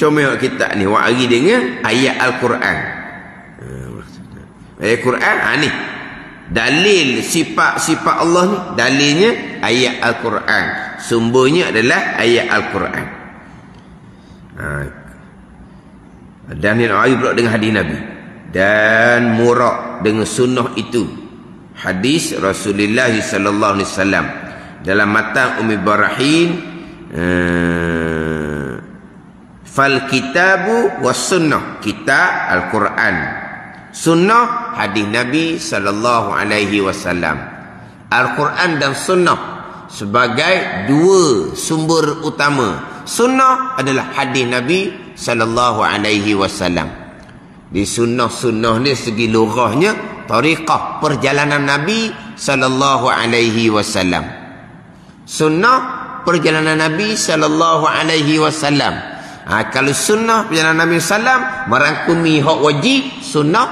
comel kitab ni wari dengan ayat Al-Quran. Ayat Quran ni dalil sifat-sifat Allah ni, dalilnya ayat Al-Quran. Sumbernya adalah ayat Al-Quran. Dan ni ayat pula dengan hadis Nabi. Dan murad dengan sunnah itu. Hadis Rasulullah sallallahu alaihi wasallam dalam matan Ummi Barahin, fal kitabu was sunnah, kitab Al-Quran, sunnah hadis Nabi sallallahu alaihi wasallam. Al-Quran dan sunnah sebagai dua sumber utama. Sunnah adalah hadis Nabi sallallahu alaihi wasallam. Di sunnah-sunnah ni segi lughahnya tariqah perjalanan Nabi sallallahu alaihi wasallam. Sunnah perjalanan Nabi sallallahu alaihi wasallam. Kalau sunnah perjalanan Nabi sallam merangkumi hak wajib sunnah,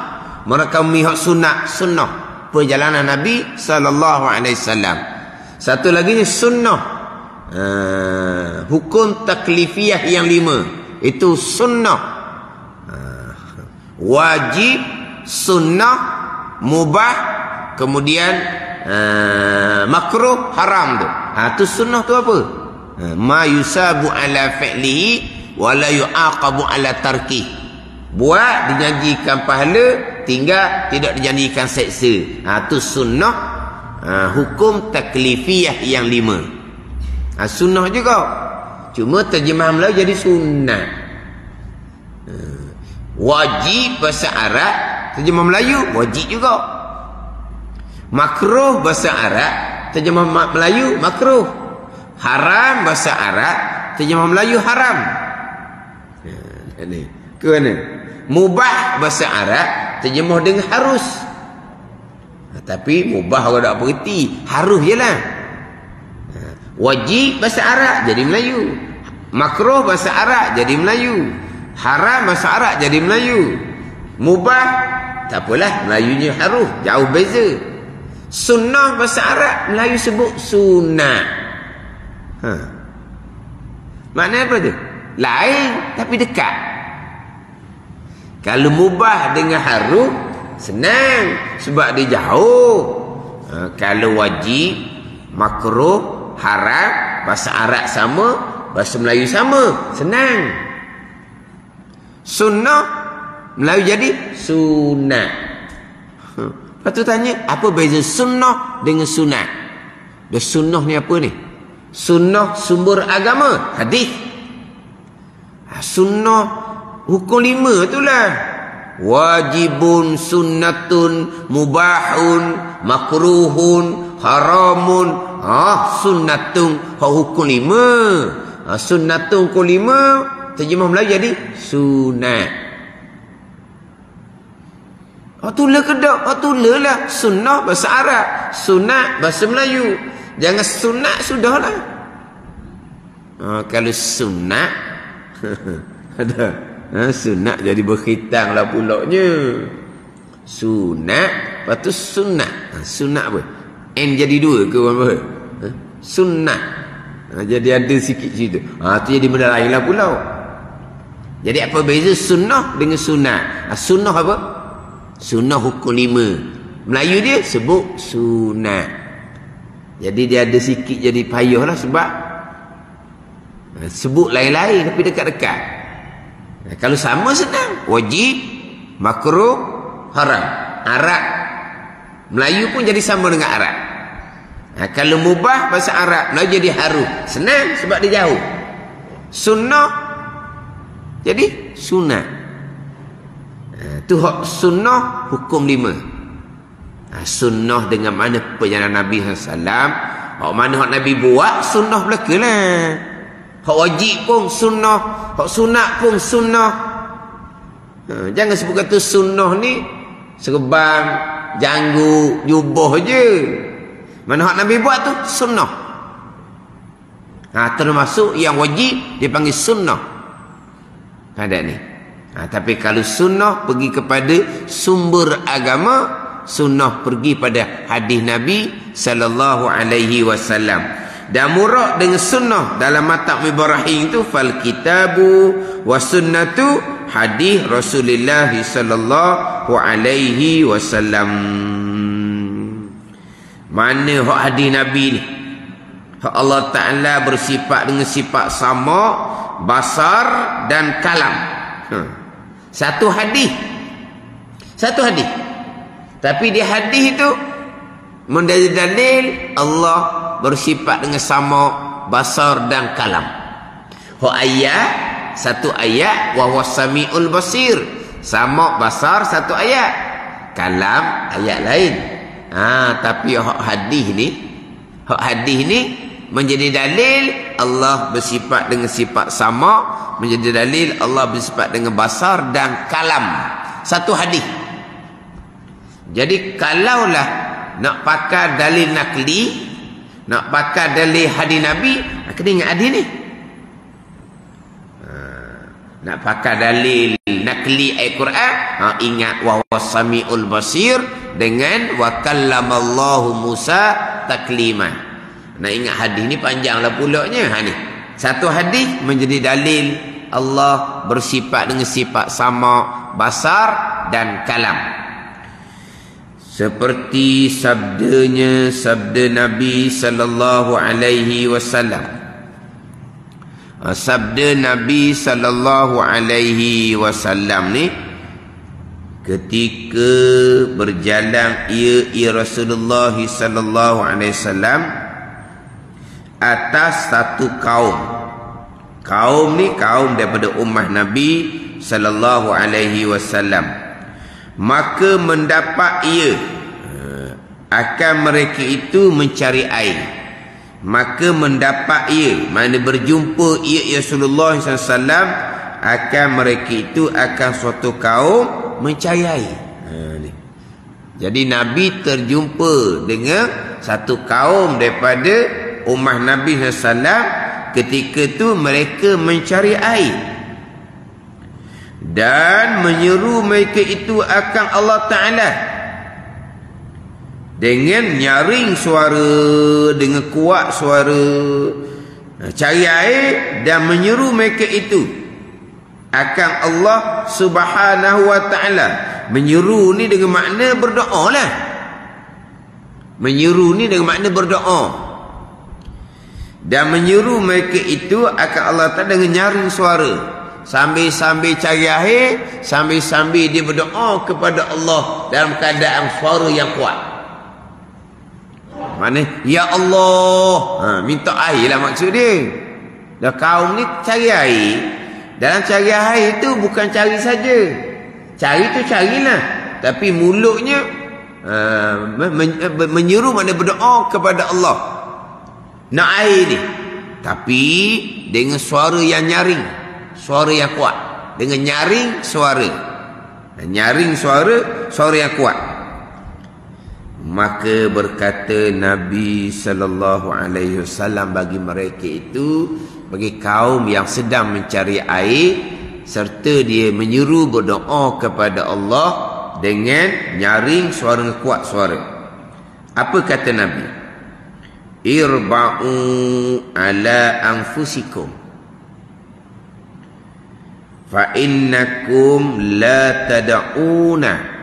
merangkumi hak sunat sunnah perjalanan Nabi sallallahu alaihi wasallam. Satu lagi ni sunnah hukum taklifiyah yang 5. Itu sunnah wajib, sunnah, mubah, kemudian makruh, haram tu. Tu sunnah tu apa? Ma yusabu ala fi'lihi wa la yu'aqabu ala tarkih. Buat dijanjikan pahala, tinggal tidak dijanjikan seksa. Tu sunnah hukum taklifiyah yang 5. Sunnah juga. Cuma terjemah Melayu jadi sunnah. Wajib bahasa Arab, terjemah Melayu wajib juga. Makruh bahasa Arab, terjemah Melayu makruh. Haram bahasa Arab, terjemah Melayu haram. Ini ke mana? Mubah bahasa Arab, terjemah dengan harus. Tapi mubah kalau tak bererti, harus je lah. Wajib bahasa Arab jadi Melayu, makruh bahasa Arab jadi Melayu, haram bahasa Arab jadi Melayu, mubah tak apalah Melayunya harus, jauh beza. Sunnah bahasa Arab Melayu sebut sunat. Maknanya apa tu? Lain tapi dekat. Kalau mubah dengan harus senang sebab dia jauh. Kalau wajib, makruh, haram, bahasa Arab sama, bahasa Melayu sama, senang. Sunnah Melayu jadi sunat. Lepas tu tanya, apa beza sunnah dengan sunat? Dan sunnah ni apa ni? Sunnah sumber agama, hadis. Sunnah hukum 5 itulah. Wajibun, sunnatun, mubahun, makruhun, haramun. Sunnatun hukum 5. Sunnatun hukum 5, terjemah Melayu jadi sunat. Tulah kedak, tulah lah. Sunnah bahasa Arab, sunat bahasa Melayu. Jangan sunat sudahlah. Kalau sunat ada sunat jadi berkhitang lah pulaknya. Sunat, lepas tu sunat. Sunat apa? N jadi 2 ke apa? Sunat. Jadi ada sikit situ. Tu jadi benda lain lah pulau. Jadi apa beza sunnah dengan sunat? Sunnah apa? Sunnah hukum 5. Melayu dia sebut sunat. Jadi dia ada sikit jadi payah lah sebab sebut lain-lain tapi dekat-dekat. Kalau sama senang. Wajib, makruh, haram. Arab Melayu pun jadi sama dengan Arab. Kalau mubah bahasa Arab, Melayu jadi harus. Senang sebab dia jauh. Sunnah jadi sunat. Tu sunnah hukum 5. Sunnah dengan mana perjalanan Nabi SAW. Hak mana hak Nabi buat, sunnah belaka lah. Hak wajib pun sunnah, hak sunat pun sunnah. Jangan sebut kata sunnah ni serban, janggut, jubah je. Mana hak Nabi buat tu sunnah. Termasuk yang wajib dia panggil sunnah. Ada ni. Tapi kalau sunnah pergi kepada sumber agama, sunnah pergi pada hadis Nabi sallallahu alaihi wasallam. Dan murad dengan sunnah dalam matan Ibrahim itu fal kitabu wa sunnatu hadis Rasulullah sallallahu alaihi wasallam. Mana hak hadis Nabi ni? Hak Allah Ta'ala bersifat dengan sifat sama, basar dan kalam. Satu hadis. Tapi di hadis itu menjadi dalil Allah bersifat dengan sama, basar dan kalam. Hak ayat, satu ayat, wa huwas samiul basir. Sama, basar, satu ayat. Kalam, ayat lain. Tapi hak hadis ni menjadi dalil Allah bersifat dengan sifat sama, menjadi dalil Allah bersifat dengan basar dan kalam. Satu hadis. Jadi kalaulah nak pakai dalil nakli, nak pakai dalil hadis Nabi, kena ingat hadis ni. Nak pakai dalil nakli Al-Quran, ingat wa huwas samiul basir dengan wa kallamallahu Musa taklima. Nak ingat hadis ni panjanglah pulaknya. Ni satu hadis menjadi dalil Allah bersifat dengan sifat sama, basar dan kalam. Seperti sabda Nabi sallallahu alaihi wasallam. Sabda Nabi sallallahu alaihi wasallam ni, ketika berjalan ia Rasulullah sallallahu alaihi wasallam atas satu kaum. Kaum ni kaum daripada ummah Nabi sallallahu alaihi wasallam. Maka mendapat ia akan mereka itu mencari air. Maka mendapat ia, mana berjumpa ia Rasulullah sallallahu alaihi wasallam akan mereka itu akan suatu kaum mencari air. Jadi Nabi terjumpa dengan satu kaum daripada ummah Nabi SAW. Ketika itu mereka mencari air dan menyeru mereka itu akan Allah Ta'ala dengan nyaring suara, dengan kuat suara, cari air dan menyeru mereka itu akan Allah Subhanahu wa Ta'ala. Menyeru ni dengan makna berdoa lah. Menyeru ni dengan makna berdoa. Dan menyeru mereka itu akan Allah Ta'ala dengan nyaring suara. Sambil-sambil cari air, sambil-sambil dia berdoa kepada Allah dalam keadaan suara yang kuat. Mana? Ya Allah. Minta air lah maksud dia. Dah kaum ni cari air. Dalam cari air itu bukan cari saja. Cari tu carilah. Tapi mulutnya menyeru, makna berdoa kepada Allah. Nak air ni. Tapi dengan suara yang nyaring. Suara yang kuat. Dengan nyaring suara. Nyaring suara yang kuat. Maka berkata Nabi sallallahu alaihi wasallam bagi mereka itu, bagi kaum yang sedang mencari air, serta dia menyeru berdoa kepada Allah dengan nyaring suara kuat suara. Apa kata Nabi? Irba'u ala anfusikum fa innakum la tad'una.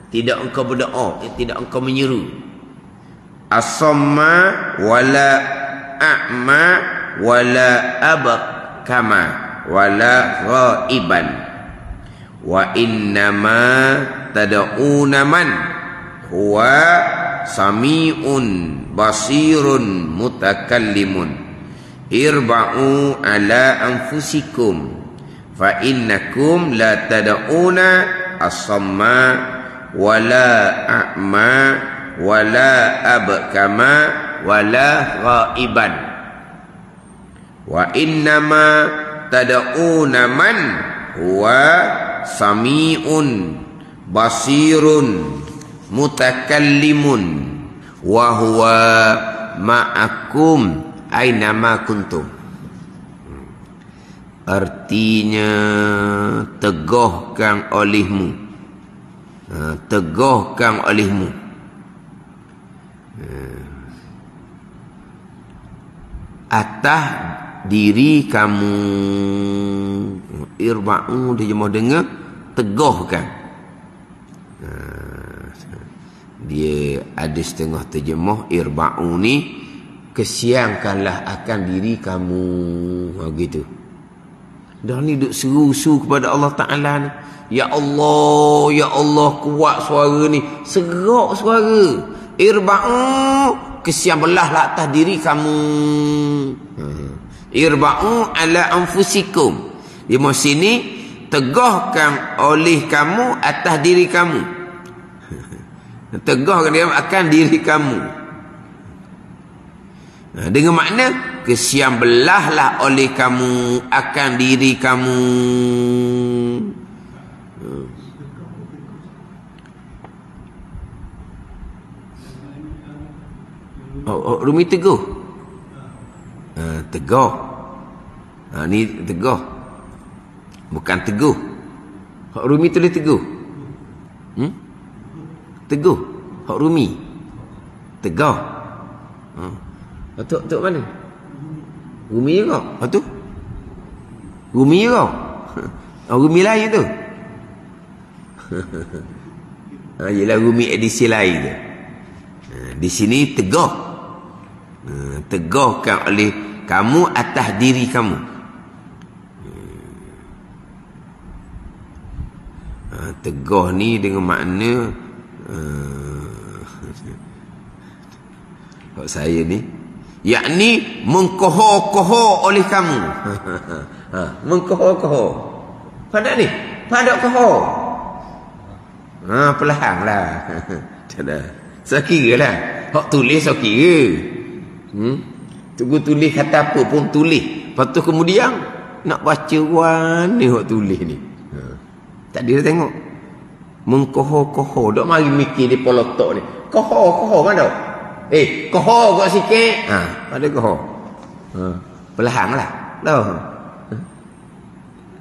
Tidak engkau berdoa, tidak engkau menyeru. As-samma wala a'ma wala abkama wala ghaiban. Wa innama tad'una man huwa sami'un basirun mutakallimun. Irba'u ala anfusikum fa innakum la tad'una as-samma wala a'ma wala abkama wala ghaiban. Wa innama tad'una man huwa sami'un basirun mutakallimun wa huwa ma'akum ainama kuntum. Artinya teguhkan olehmu, teguhkan olehmu atas diri kamu, Irba'u terjemah dengan tegahkan. Dia ada setengah terjemah irba'u ni kesiangkanlah akan diri kamu. Gitu. Dah ni duk seru-seru kepada Allah Ta'ala ni. Ya Allah, kuat suara ni. Serak suara. Irba'u, kesian belahlah atas diri kamu. Irba'u ala anfusikum. Di sini, tegahkan oleh kamu atas diri kamu. Tegahkan dia akan diri kamu. Dengan makna, kesian belahlah oleh kamu akan diri kamu. Rumi teguh. Teguh. Ni teguh. Bukan teguh. Rumi tulis teguh. Teguh. Hak Rumi. Teguh. Tok mana? Rumi ke? Tu? Rumi ke? Rumi lain tu. Yelah Rumi edisi lain tu. Di sini teguh. Tegahkan oleh kamu atas diri kamu. Tegah ni dengan makna saya ni yakni mengkohor-kohor oleh kamu. Mengkohor-kohor. Pada ni, pada kohor. Perlahan lah. Saya kira lah. Hak tulis saya kira. Tunggu tulis kata apa pun tulis. Lepas tu kemudian nak baca mana hak tulis ni. Tak dia tengok. Mengkohor-kohor. Dok mari mikir di polotok ni. Kohor-kohor mana? Kohor kau sikit. Ada kohor. Perlahan lah. Dah.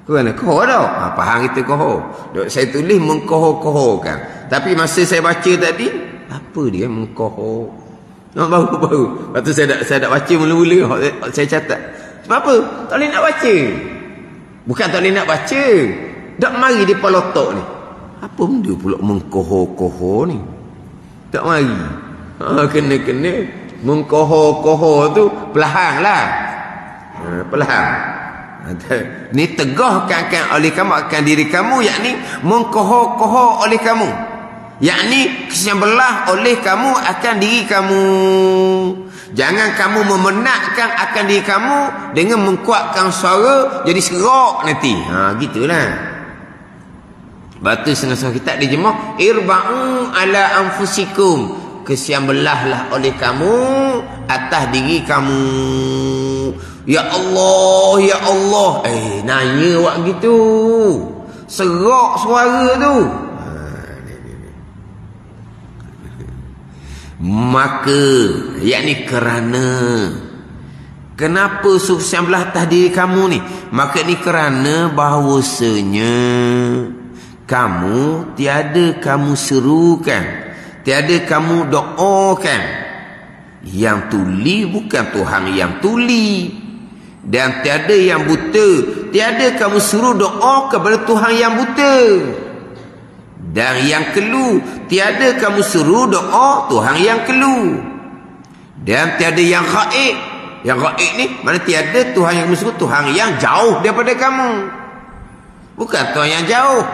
Kau mana kohor dah? Faham kita kohor. Dok saya tulis mengkohor-kohorkan. Tapi masa saya baca tadi, apa dia mengkohor? Baru. Lepas tu saya nak baca mula-mula. Saya catat. Sebab apa? Tak boleh nak baca. Bukan tak boleh nak baca. Dok mari di polotok ni. Apa benda pula mengkohor-kohor ni? Tak mari. Kena mengkohor-kohor tu perlahan lah. Perlahan. Ni tegahkan oleh kamu akan diri kamu, yakni mengkohor-kohor oleh kamu, yakni kesian belah oleh kamu akan diri kamu. Jangan kamu memenatkan akan diri kamu dengan mengkuatkan suara jadi serak nanti. Gitulah. Batu setengah-setengah kitab dijemah irba'u ala anfusikum, kesian belahlah oleh kamu atas diri kamu. Ya Allah, nanya awak gitu. Serak suara tu. Maka, yakni kerana. Kenapa kesian belah atas diri kamu ni? Maka ni kerana bahawasanya kamu tiada kamu serukan, tiada kamu doakan. Yang tuli bukan Tuhan yang tuli, dan tiada yang buta, tiada kamu suruh doa kepada Tuhan yang buta. Dan yang kelu, tiada kamu suruh doa Tuhan yang kelu. Dan tiada yang gaib. Yang gaib ni mana tiada Tuhan yang suruh, Tuhan yang jauh daripada kamu, bukan Tuhan yang jauh.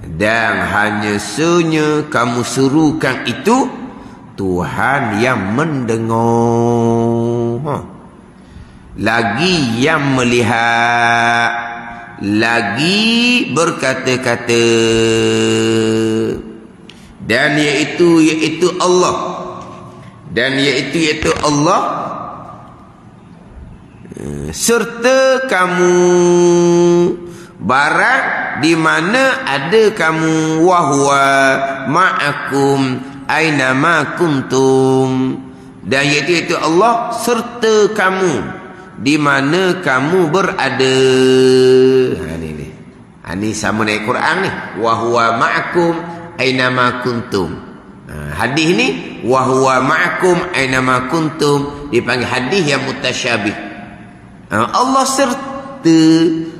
Dan hanya senya kamu serukan itu Tuhan yang mendengar, lagi yang melihat, lagi berkata-kata. Dan iaitu Allah. Dan iaitu Allah serta kamu barang di mana ada kamu, wahwa ma'akum aina ma kuntum. Dan iaitu Allah serta kamu di mana kamu berada. Ini sama dengan Quran ni, wahwa ma'akum aina ma kuntum. Hadis ni wahwa ma'akum aina ma kuntum dipanggil hadis yang mutasyabih. Allah serta serta.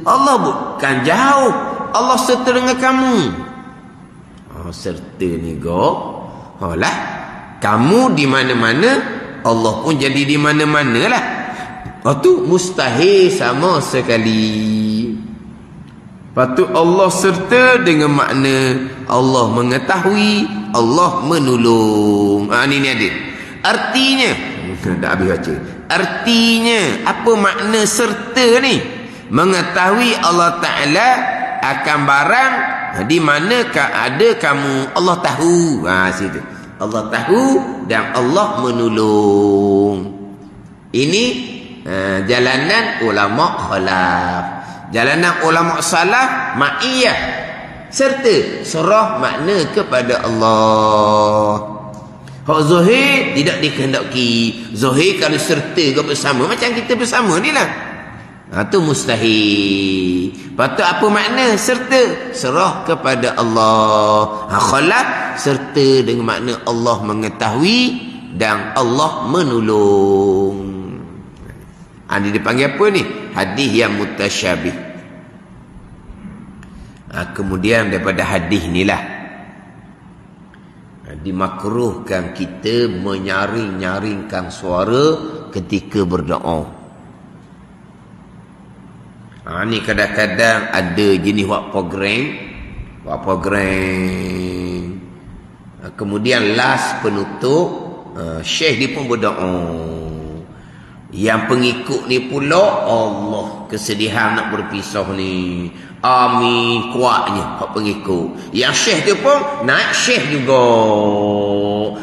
Allah bukan jauh. Allah serta dengan kamu. Serta ni lah. Kamu di mana-mana, Allah pun jadi di mana-mana lah. Itu mustahil sama sekali. Lepas tu Allah serta dengan makna Allah mengetahui, Allah menolong. Ni ada. Artinya, dah habis baca. Artinya, apa makna serta ni? Mengetahui Allah Ta'ala akan barang di manakah ada kamu. Allah tahu. Situ. Allah tahu dan Allah menolong. Ini jalanan ulama khalaf. Jalanan ulama salaf ma'iyah, serta serah makna kepada Allah. Hak zahir tidak dikehendaki. Zahir kalau serta ke bersama macam kita bersama ni lah. Itu mustahil. Lepas tu apa makna serta? Serah kepada Allah. Khalaf serta dengan makna Allah mengetahui dan Allah menolong. Ini dipanggil apa ni? Hadis yang mutasyabih. Kemudian daripada hadis inilah dimakruhkan kita menyaring-nyaringkan suara ketika berdoa. Ni kadang-kadang ada jenis buat program. Kemudian last penutup, syekh dia pun berdoa. Yang pengikut ni pula, Allah, kesedihan nak berpisah ni. Amin, kuatnya hak pengikut. Yang syekh dia pun naik syekh juga.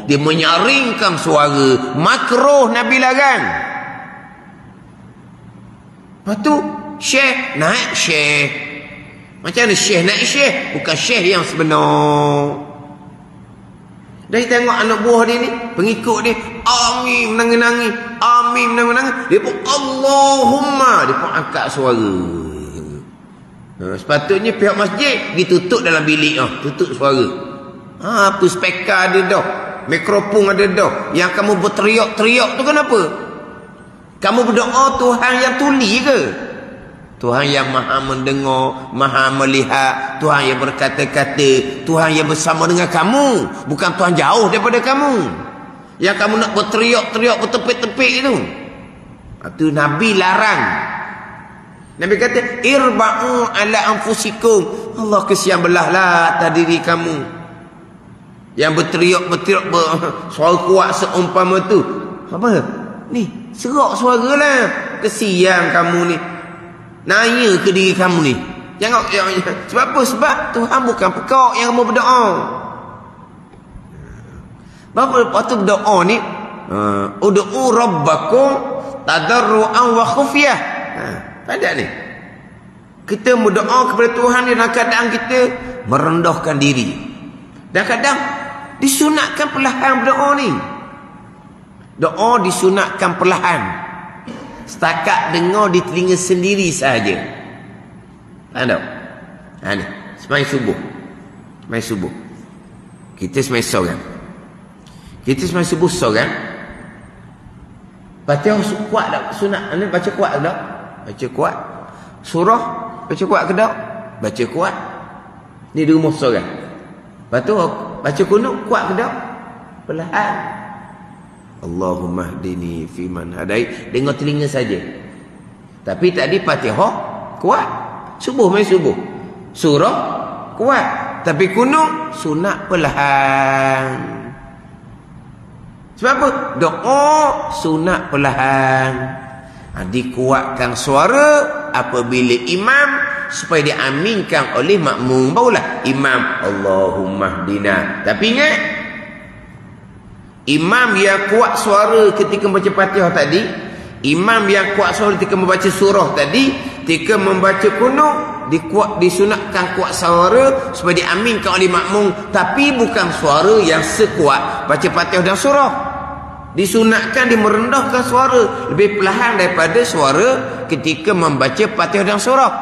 Dia menyaringkan suara. Makruh Nabi larang. Lepas tu syekh naik syekh. Macam mana syekh naik syekh? Bukan syekh yang sebenar. Dia tengok anak buah dia ni, pengikut dia, amin menangis-nangis, amin menangis-nangis. Dia pun Allahumma, dia pun angkat suara. Sepatutnya pihak masjid ditutup dalam bilik, tutup suara. Apa speaker ada dah, mikrofon ada dah. Yang kamu berteriak-teriak tu kenapa? Kamu berdoa Tuhan yang tuli ke? Tuhan yang maha mendengar, maha melihat, Tuhan yang berkata-kata, Tuhan yang bersama dengan kamu, bukan Tuhan jauh daripada kamu. Yang kamu nak berteriak-teriak, bertepik-tepik itu. Itu Nabi larang. Nabi kata, irba'u ala anfusikum. Allah kesian belahlah atas diri kamu. Yang berteriak-berteriak suara kuat seumpama tu. Apa? Ni, serak suara lah. Kesian kamu ni. Nanya ke diri kamu ni. Jangan. Sebab apa? Sebab Tuhan bukan pekak yang kamu berdoa. Bapak waktu berdoa ni, ud'u rabbakum tadarruan wa khufyah. Pada ni kita berdoa kepada Tuhan dalam keadaan kita merendahkan diri. Dan kadang disunatkan perlahan berdoa ni. Doa disunatkan perlahan. Setakat dengar di telinga sendiri sahaja. Faham tak? Ni sembahyang subuh. Sembahyang subuh. Kita sembahyang seorang. Kita sembahyang subuh seorang. Baca kuat tak? Sunat. Baca kuat tak? Baca kuat. Surah baca kuat ke tak? Baca kuat. Ni di rumah seorang. Lepas tu baca kunut kuat ke tak? Perlahan. Allahumma hdini fiman hadait. Dengar telinga saja. Tapi tadi Fatihah kuat. Subuh main subuh. Surah kuat. Tapi kunut sunat perlahan. Sebab apa? Doa sunat perlahan. Dikuatkan suara apabila imam supaya diaminkan oleh makmum. Barulah imam Allahumma hdina. Tapi ingat, imam yang kuat suara ketika membaca Fatihah tadi, imam yang kuat suara ketika membaca surah tadi, ketika membaca kunut disunatkan kuat suara supaya diaminkan oleh makmum, tapi bukan suara yang sekuat baca Fatihah dan surah. Disunatkan merendahkan suara lebih perlahan daripada suara ketika membaca Fatihah dan surah.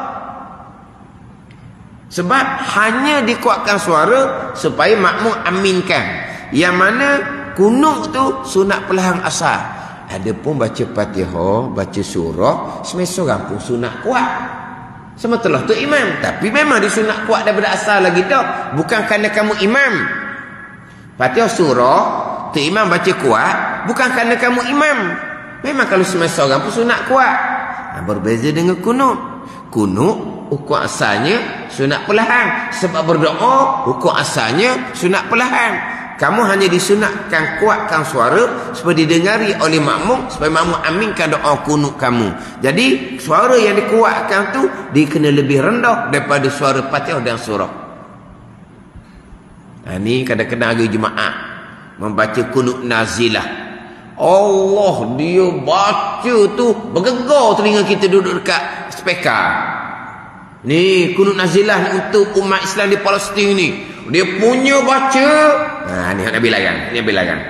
Sebab hanya dikuatkan suara supaya makmum aminkan. Yang mana kunut tu sunat perlahan asal. Ada pun baca Fatihah, baca surah, semua seorang pun sunat kuat. Sematalah tu imam. Tapi memang disunat kuat daripada asal lagi dah. Bukan kerana kamu imam. Fatihah surah, tu imam baca kuat, bukan kerana kamu imam. Memang kalau semasa orang pun sunat kuat. Berbeza dengan kunut. Kunut, hukum asalnya sunat perlahan. Sebab berdoa, hukum asalnya sunat perlahan. Kamu hanya disunatkan kuatkan suara supaya didengari oleh makmum, supaya makmum aminkan doa kunut kamu. Jadi suara yang dikuatkan tu dia kena lebih rendah daripada suara Fatihah dan surah. Ni kadang-kadang hari Jumaat membaca kunut nazilah. Allah, dia baca tu bergegar telinga kita duduk dekat speaker. Ni kunut nazilah ni untuk umat Islam di Palestin ni. Dia punya baca. Ni Nabi larang. Ni Nabi larang.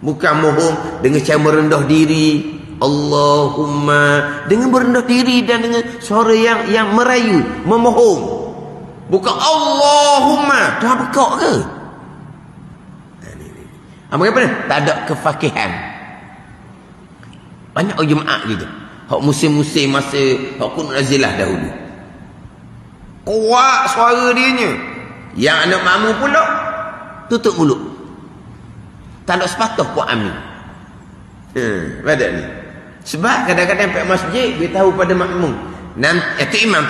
Bukan mohon dengan cara merendah diri. Allahumma. Dengan merendah diri dan dengan suara yang merayu. Memohon. Bukan Allahumma. Tuhan pekak ke? Bagaimana? Tak ada kefakihan. Banyak orang Jumaat gitu. Hak musim-musim masa hak kunut nazilah dahulu. Kuat suara dianya. Yang anak makmum pula tutup mulut. Tak ada sepatah kuat amin. Pada ni. Sebab kadang-kadang pergi masjid dia tahu pada makmum. Nanti imam.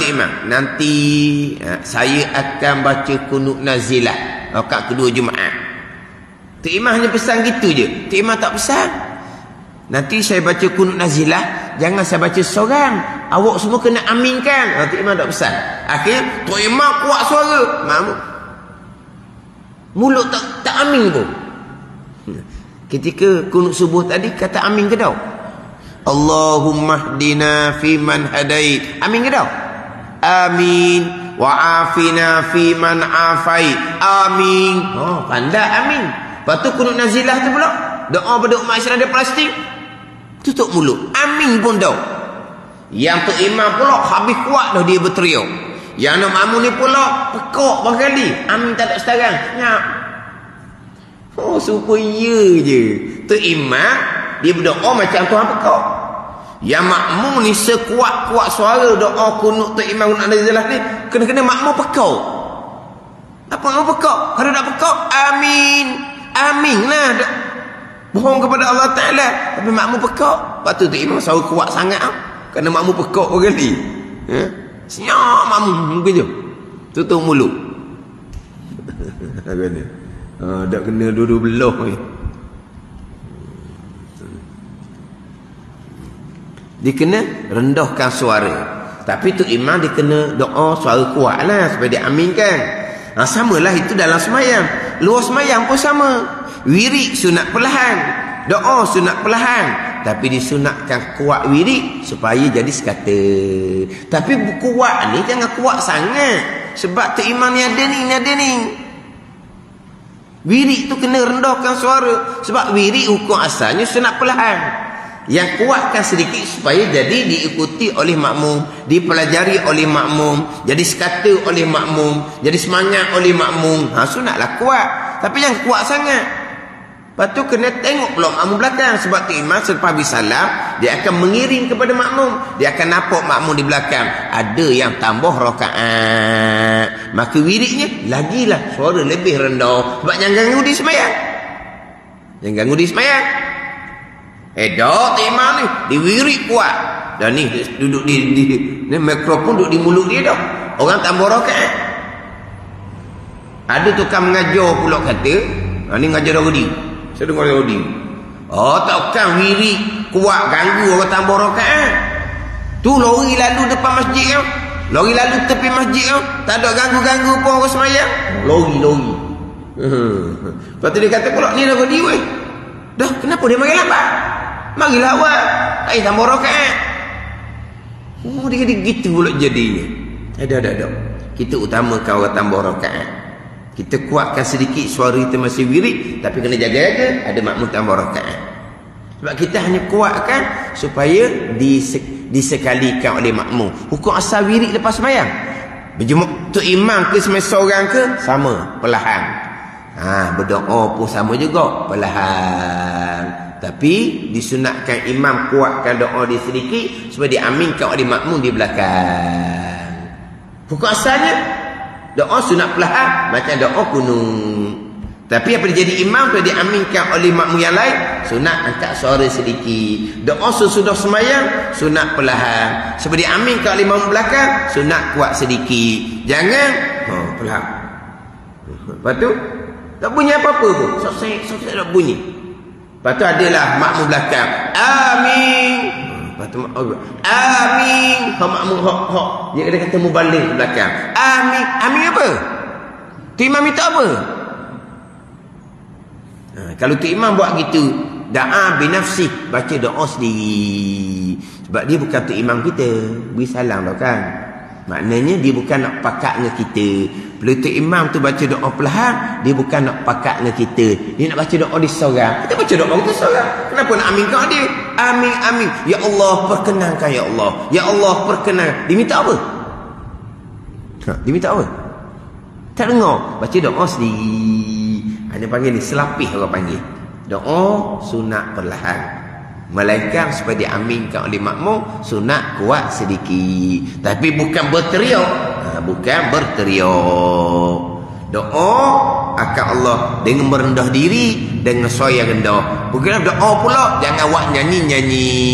Nanti saya akan baca kunut nazilah rakaat kedua Jumaat. Tok imam hanya pesan gitu je. Tok imam tak pesan. Nanti saya baca kunut nazilah, jangan saya baca seorang. Awak semua kena aminkan. Tok imam tak pesan. Akhirnya tok imam kuat suara, makmum mulut tak amin pun. Ketika kunut subuh tadi kata amin ke tak? Allahumma hdina fi man hadait. Amin ke tak? Amin. Wa afina fi man afai. Amin. Pandai amin. Lepas tu kunut nazilah tu pula doa pada umat Islam di Palestin, tutup mulut. Amin pun dah. Yang tu imam pula habis kuat dah dia berteriak. Yang nak makmum ni pula pekak berkali. Amin tak ada setarang. Nyap. Supaya je. Tu imam dia berdoa macam Tuhan pekak. Yang makmum ni sekuat-kuat suara doa kunut tu imam kunut nazilah ni, kena-kena makmum pekak. Apa makmum pekak? Kalau nak pekak, amin. Amin lah. Bohong kepada Allah Ta'ala. Tapi makmum pekak. Lepas tu imam suara kuat sangat. Kerana makmum pekak berkali. Senyap makmum mungkin je. Tutup mulut. Tak kena dua-dua belah ni. Dia kena rendahkan suara. Tapi tu imam dia kena doa suara kuat lah supaya dia aminkan. Samalah itu dalam semayang. Luar semayang pun sama. Wirid sunat perlahan, doa sunat perlahan, tapi disunatkan kuat wirid supaya jadi sekata. Tapi kuat ni jangan kuat sangat. Sebab tu imam ni ada ni. Wirid tu kena rendahkan suara. Sebab wirid hukum asalnya sunat perlahan. Yang kuatkan sedikit supaya jadi diikuti oleh makmum, dipelajari oleh makmum, jadi sekata oleh makmum, jadi semangat oleh makmum. Sunatlah kuat. Tapi yang kuat sangat. Lepas tu kena tengok pula makmum belakang. Sebab tu imam selepas habis salam, dia akan mengiring kepada makmum. Dia akan nampak makmum di belakang ada yang tambah rakaat, maka wiridnya lagilah suara lebih rendah. Sebab jangan ganggu di semayang. Jangan ganggu di semayang. Dah tu imam ni diwirid kuat. Dan ni duduk di ni mikrofon duduk di mulut dia dah. Orang tambah rakaat. Ada tukang mengajar pula kata, ni mengajar Daudi. Saya dengar Daudi. Takkan wirid kuat ganggu orang tambah rakaat. Tu lori lalu depan masjid kan. Lori lalu tepi masjid kan. Tak ada ganggu-ganggu pun orang semayang. Lori. Lepas tu dia kata pula, ni Daudi weh. Dah, kenapa dia mari lambat? Marilah awak. Tak payah tambah rakaat. Dia kata gitu pula jadinya. Dah. Kita utamakan orang tambah rakaat. Kita kuatkan sedikit suara kita masih wirid, tapi kena jaga-jaga ada makmum tambah rakaat. Sebab kita hanya kuatkan supaya disekalikan oleh makmum. Hukum asal wirid lepas sembahyang. Berjumpa tu imam ke sembahyang seorang ke sama, perlahan. Berdoa pun sama juga, perlahan. Tapi disunatkan imam kuatkan doa dia sedikit supaya diaminkan oleh makmum di belakang. Pokok asalnya doa sunat perlahan macam doa kunut. Tapi apa dia jadi imam tu diaminkan oleh makmum yang lain, sunat angkat suara sedikit. Doa sesudah sembahyang sunat perlahan. Sebab diaminkan oleh makmum belakang, sunat kuat sedikit. Jangan perlahan. Lepas tu tak bunyi apa-apa pun. Selesai tak bunyi. Lepas tu adalah makmum belakang. Amin. Lepas tu amin. Makmum dia kata mubalik ke belakang. Amin. Amin apa? Tu imam minta apa? Kalau tu imam buat gitu, da'a binafsi, baca doa sendiri. Sebab dia bukan tu imam kita. Beri salam tau kan. Maknanya dia bukan nak pakat dengan kita. Bila tu imam tu baca doa perlahan, dia bukan nak pakat dengan kita. Dia nak baca doa dia seorang. Kita baca doa kita seorang. Kenapa nak amin kat dia? Amin, amin. Ya Allah, perkenankan ya Allah. Ya Allah, perkenankan. Dia minta apa? Dia minta apa? Tak dengar. Baca doa sendiri. Hanya panggil ni selapih orang panggil. Doa sunat perlahan. Melainkan supaya diaminkan oleh makmum, sunat kuat sedikit. Tapi bukan berteriak. Bukan berteriak. Doa akan Allah dengan merendah diri, dengan suara yang rendah. Bukan doa pula jangan wak nyanyi-nyanyi.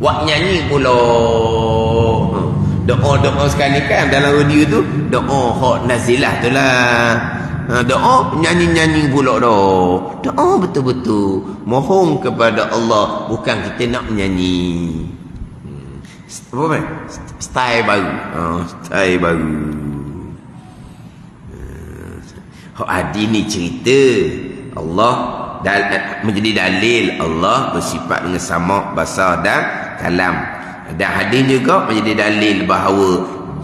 Wak nyanyi pula. Doa-doa sekali kan dalam radio tu, doa hak nazilah tu lah. Doa nyanyi-nyanyi pula dah. Doa betul-betul mohon kepada Allah, bukan kita nak menyanyi. Apa ni? Style baru. Style baru. Hadi ni cerita Allah menjadi dalil Allah bersifat dengan sama, basar dan kalam. Dan hadis juga menjadi dalil bahawa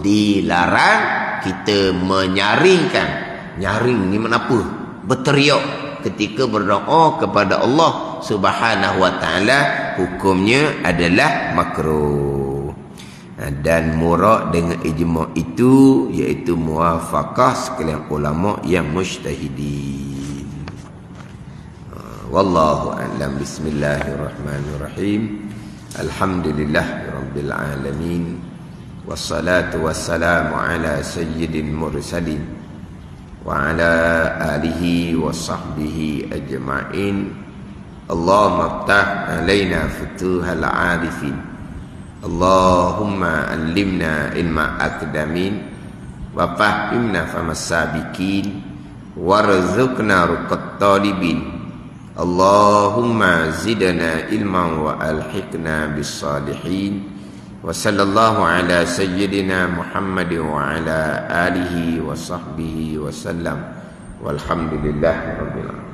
dilarang kita menyaringkan. Nyaring ni kenapa? Berteriak ketika berdoa kepada Allah Subhanahu wa taala, hukumnya adalah makruh. Dan murad dengan ijma' itu iaitu muwafaqah sekalian ulama yang mujtahidin. Wallahu a'lam. Bismillahirrahmanirrahim. Alhamdulillahirabbil alamin. Wassalatu wassalamu ala sayyidil mursalin wa ala alihi wa sahbihi ajma'in. Allahumma aftah alaina futuhal arifin. Allahumma allimna ilma akdamin wa fahimna famas sabiqin warzuqna ruqat talibin. Allahumma zidna ilman wa alhiqna bis salihin. Wa sallallahu ala sayyidina Muhammad wa ala alihi wa sahbihi wa sallam. Walhamdulillahi rabbil alamin.